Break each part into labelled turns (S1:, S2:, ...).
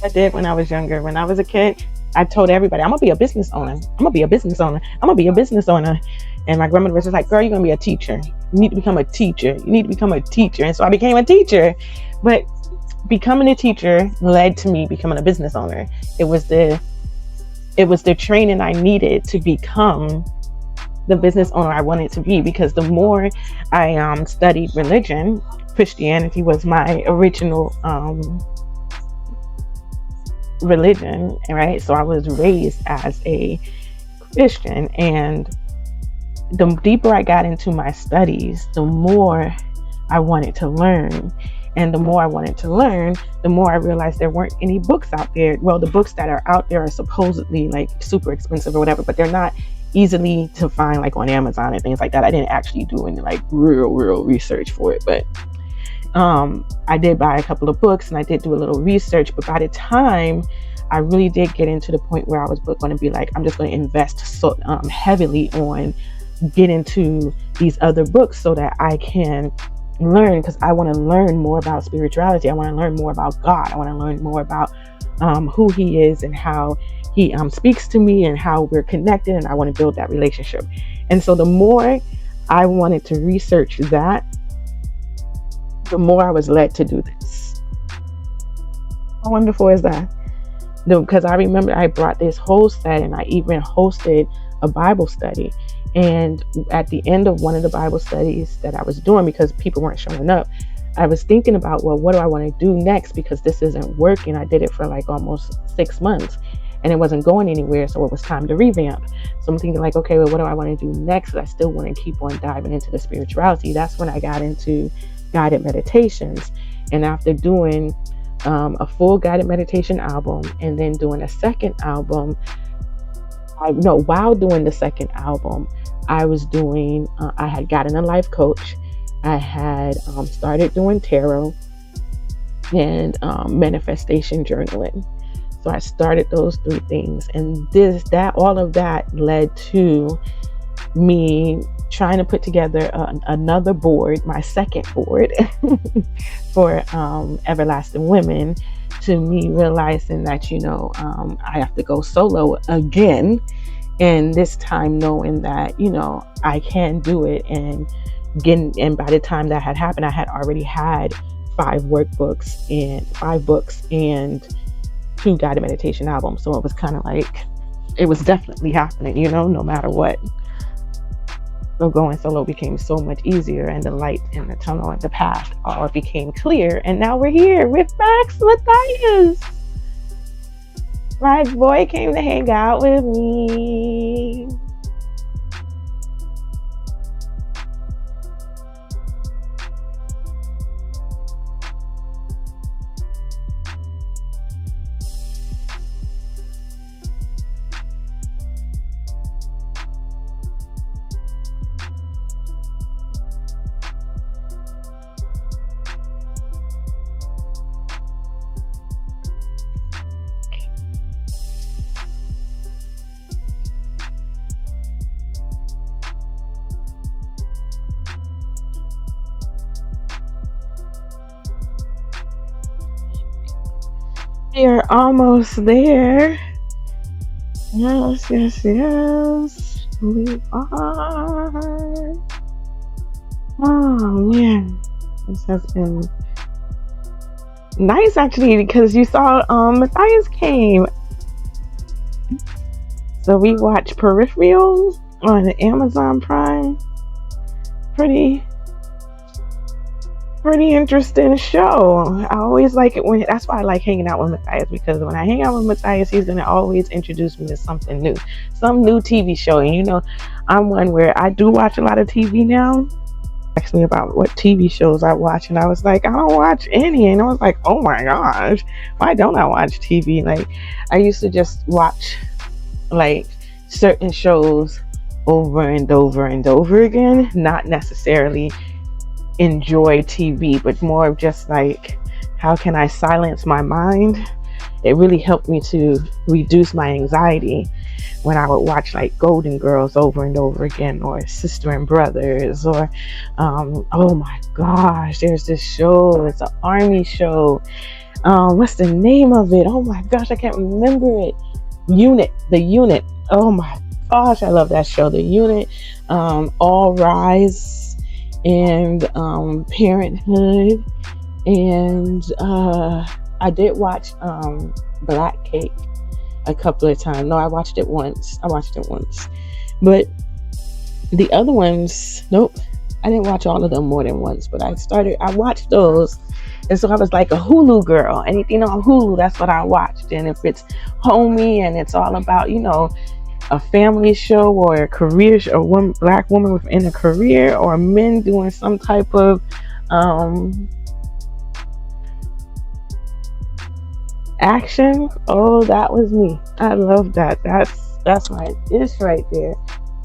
S1: I did when I was younger. When I was a kid, I told everybody, I'm gonna be a business owner. I'm gonna be a business owner. I'm gonna be a business owner. And my grandmother was just like, girl, you're gonna be a teacher. You need to become a teacher. You need to become a teacher. And so I became a teacher. But becoming a teacher led to me becoming a business owner. It was the training I needed to become the business owner I wanted to be, because the more I studied religion, Christianity was my original religion, right? So I was raised as a Christian, and the deeper I got into my studies, the more I wanted to learn. And the more I wanted to learn, the more I realized there weren't any books out there. Well, the books that are out there are supposedly like super expensive or whatever, but they're not easily to find like on Amazon and things like that. I didn't actually do any like real research for it, but I did buy a couple of books and I did do a little research. But by the time I really did get into the point where I was going to be like, I'm just going to invest so heavily on get into these other books so that I can learn, because I want to learn more about spirituality. I want to learn more about God. I want to learn more about who He is and how He speaks to me and how we're connected, and I want to build that relationship. And so the more I wanted to research that, the more I was led to do this. How wonderful is that? Because I remember I brought this whole set, and I even hosted a Bible study. And at the end of one of the Bible studies that I was doing, because people weren't showing up, I was thinking about, well, what do I want to do next? Because this isn't working. I did it for like almost 6 months and it wasn't going anywhere. So it was time to revamp. So I'm thinking like, okay, well, what do I want to do next? I still want to keep on diving into the spirituality. That's when I got into guided meditations. And after doing a full guided meditation album and then doing a second album, while doing the second album, I was doing, I had gotten a life coach. I had started doing tarot and manifestation journaling. So I started those 3 things, and all of that led to me trying to put together another board, my second board for Everlasting Women, to me realizing that, I have to go solo again. And this time knowing that, I can do it. And by the time that had happened, I had already had 5 books and 2 guided meditation albums. So it was kind of like, it was definitely happening, no matter what. So going solo became so much easier, and the light in the tunnel and the path all became clear. And now we're here with Max Matthias. My boy came to hang out with me. We're almost there. Yes. We are. Oh man, this has been nice actually, because you saw Matthias came. So we watched Peripheral on Amazon Prime. Pretty interesting show. I always like it that's why I like hanging out with Matthias, because when I hang out with Matthias, he's gonna always introduce me to something new, some new TV show. And I'm one where I do watch a lot of TV now. Asked me about what TV shows I watch, and I was like, I don't watch any. And I was like, oh my gosh, why don't I watch TV? Like, I used to just watch like certain shows over and over and over again, not necessarily enjoy TV, but more of just like, how can I silence my mind? It really helped me to reduce my anxiety when I would watch like Golden Girls over and over again, or Sister and Brothers, or oh my gosh, there's this show, it's an army show. What's the name of it? Oh my gosh, I can't remember it. The Unit. Oh my gosh, I love that show. The Unit, All Rise, and Parenthood, and I did watch Black Cake a couple of times. No, I watched it once. But the other ones, nope. I didn't watch all of them more than once, but I watched those. And so I was like a Hulu girl. Anything on Hulu, that's what I watched. And if it's homey and it's all about, a family show or a career show, or one black woman within a career, or men doing some type of action, oh, that was me. I love that. That's my ish right there.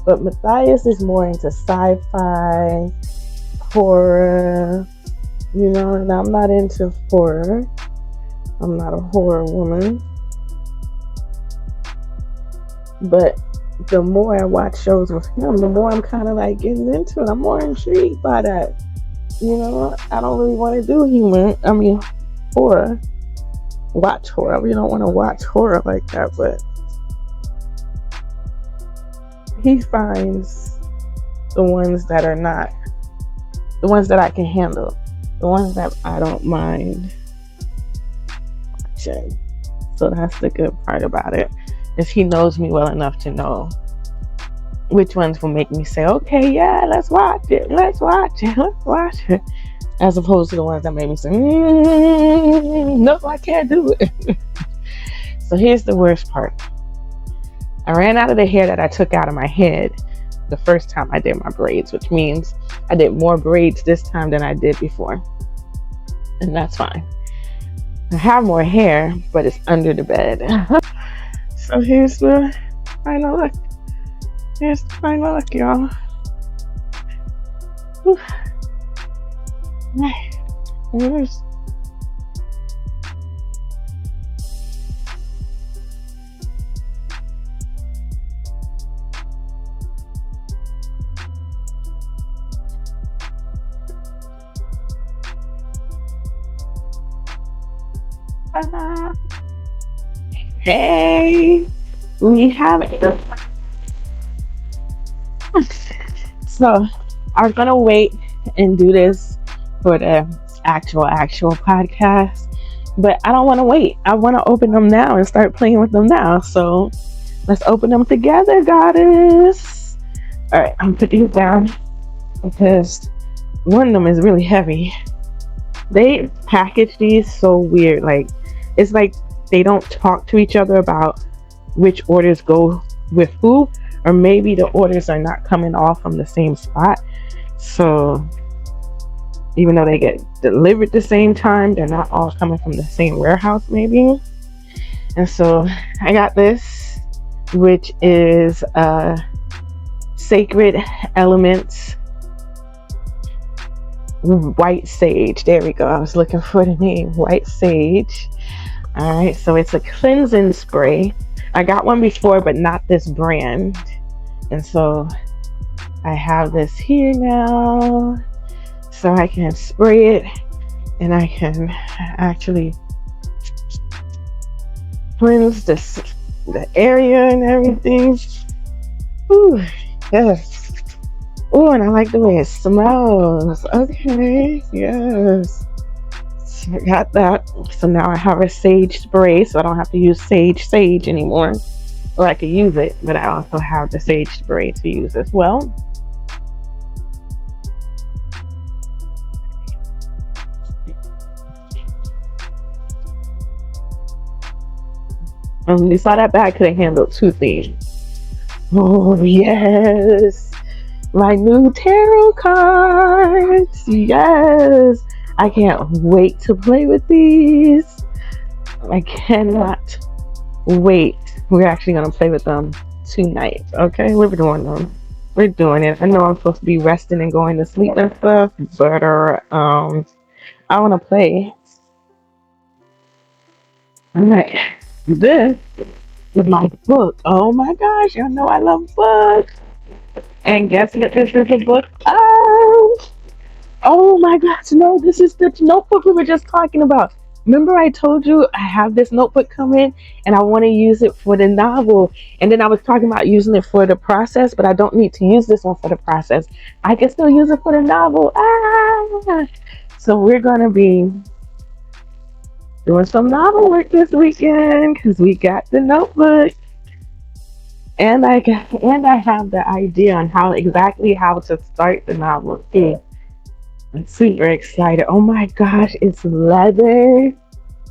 S1: But Matthias is more into sci-fi, horror, and I'm not into horror. I'm not a horror woman. But the more I watch shows with him, the more I'm kind of like getting into it. I'm more intrigued by that. I don't really want to do horror. Watch horror. We don't want to watch horror like that, but he finds the ones that are not, the ones that I can handle, the ones that I don't mind watching. So that's the good part about it, is he knows me well enough to know which ones will make me say, okay, yeah, let's watch it, as opposed to the ones that made me say, no, I can't do it. So here's the worst part. I ran out of the hair that I took out of my head the first time I did my braids, which means I did more braids this time than I did before. And that's fine. I have more hair, but it's under the bed. So here's the final look. Y'all. Whew. Here's hey, we have it. So I was gonna wait and do this for the actual podcast, but I don't want to wait. I want to open them now and start playing with them now. So let's open them together, goddess. All right, I'm putting these down because one of them is really heavy. They package these so weird. Like, it's like they don't talk to each other about which orders go with who, or maybe the orders are not coming all from the same spot. So even though they get delivered the same time, they're not all coming from the same warehouse maybe. And so I got this, which is Sacred Elements White Sage. There we go. I was looking for the name. White Sage. All right, so it's a cleansing spray. I got one before, but not this brand. And so I have this here now, so I can spray it and I can actually cleanse the area and everything. Ooh, yes. Ooh, and I like the way it smells. Okay, yes. So I got that. So now I have a sage spray, so I don't have to use sage anymore. Or I could use it, but I also have the sage spray to use as well. You saw that bag could have handled two things. Oh, yes. My new tarot cards. Yes. I can't wait to play with these. I cannot wait. We're actually going to play with them tonight. Okay? We're doing them. We're doing it. I know I'm supposed to be resting and going to sleep and stuff, but I want to play. All right. This is my book. Oh my gosh, y'all know I love books. And guess what this is a book of? Oh my gosh, no, this is the notebook we were just talking about. Remember I told you I have this notebook coming and I want to use it for the novel. And then I was talking about using it for the process, but I don't need to use this one for the process. I can still use it for the novel. Ah! So we're going to be doing some novel work this weekend because we got the notebook. And I have the idea on how to start the novel. Yeah. I'm super excited. Oh my gosh, it's leather.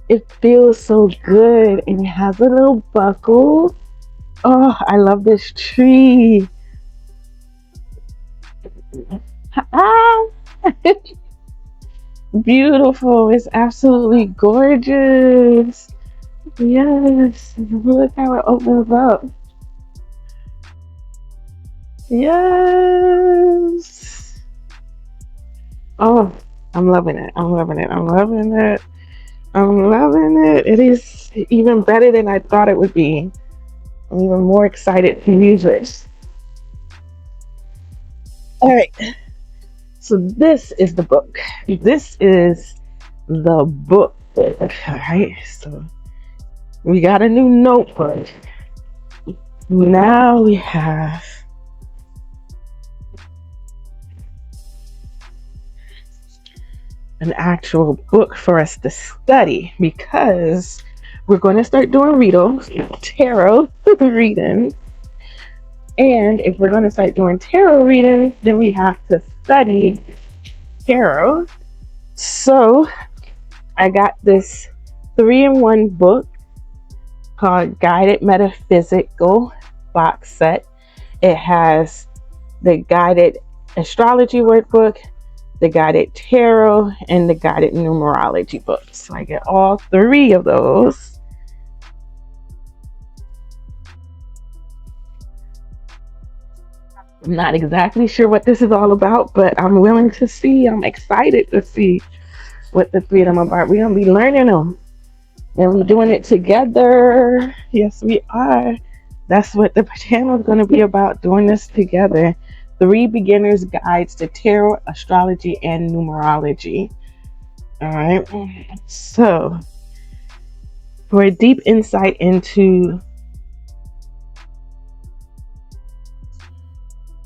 S1: It feels so good and it has a little buckle. Oh, I love this tree. Ah, beautiful. It's absolutely gorgeous. Yes. Look how it opens up. Yes. Oh, I'm loving it. I'm loving it. I'm loving it. I'm loving it. It is even better than I thought it would be. I'm even more excited to use it. All right. So this is the book. This is the book. All right. So we got a new notebook. Now we have an actual book for us to study because we're going to start doing tarot reading. And if we're going to start doing tarot reading, then we have to study tarot. So I got this 3-in-1 book called Guided Metaphysical box set. It has the guided astrology workbook, the guided tarot, and the guided numerology book. So I get all 3 of those. I'm not exactly sure what this is all about, but I'm willing to see. I'm excited to see what the 3 of them are about. We're going to be learning them. And we're doing it together. Yes, we are. That's what the channel is going to be about, doing this together. 3 beginners' guides to tarot, astrology, and numerology. All right. So, for a deep insight into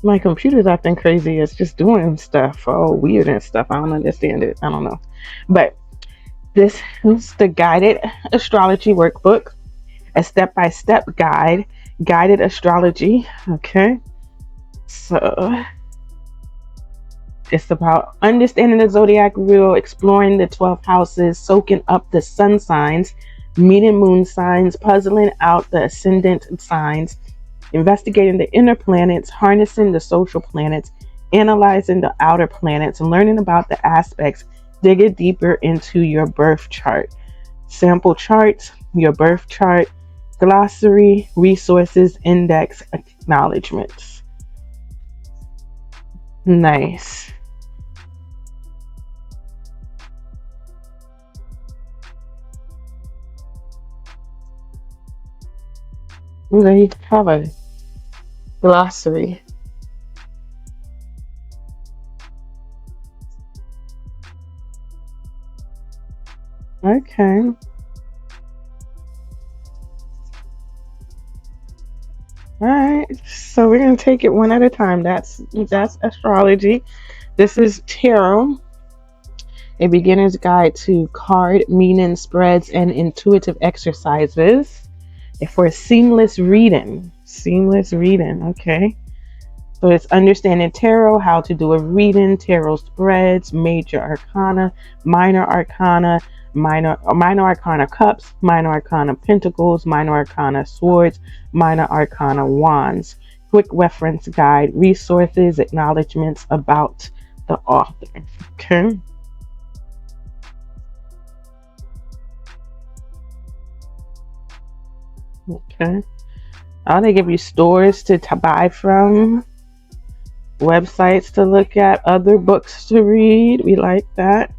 S1: my computer's acting crazy. It's just doing stuff all weird and stuff. I don't understand it. I don't know. But this is the guided astrology workbook, a step-by-step guide, guided astrology. Okay. So it's about understanding the zodiac wheel, exploring the 12 houses, soaking up the sun signs, meeting moon signs, puzzling out the ascendant signs, investigating the inner planets, harnessing the social planets, analyzing the outer planets, and learning about the aspects, digging deeper into your birth chart. Sample charts, your birth chart, glossary, resources, index, acknowledgements. Nice. They have a glossary. Okay. All right. So we're gonna take it one at a time. That's astrology. This is tarot, a beginner's guide to card meaning spreads and intuitive exercises for seamless reading. Seamless reading. Okay. So it's understanding tarot, how to do a reading, tarot spreads, major arcana, minor arcana, minor arcana cups, minor arcana pentacles, minor arcana swords, minor arcana wands. Quick reference guide, resources, acknowledgments about the author. Okay. Okay. Oh, they give you stores to buy from, websites to look at, other books to read. We like that.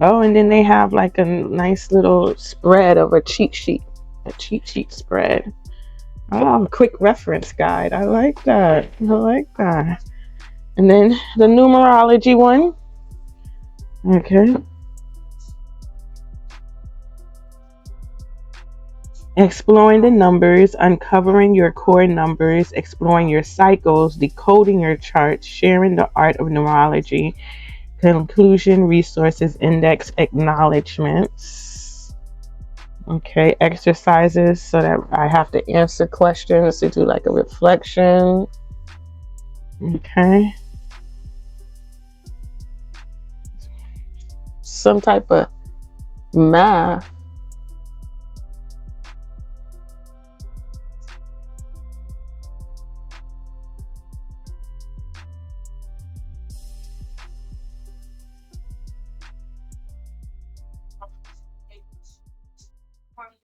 S1: Oh, and then they have like a nice little spread of a cheat sheet spread. Oh, quick reference guide. I like that. I like that. And then the numerology one. Okay. Exploring the numbers, uncovering your core numbers, exploring your cycles, decoding your charts, sharing the art of numerology. Conclusion, resources, index, acknowledgments. Okay, exercises so that I have to answer questions to do like a reflection. Okay. Some type of math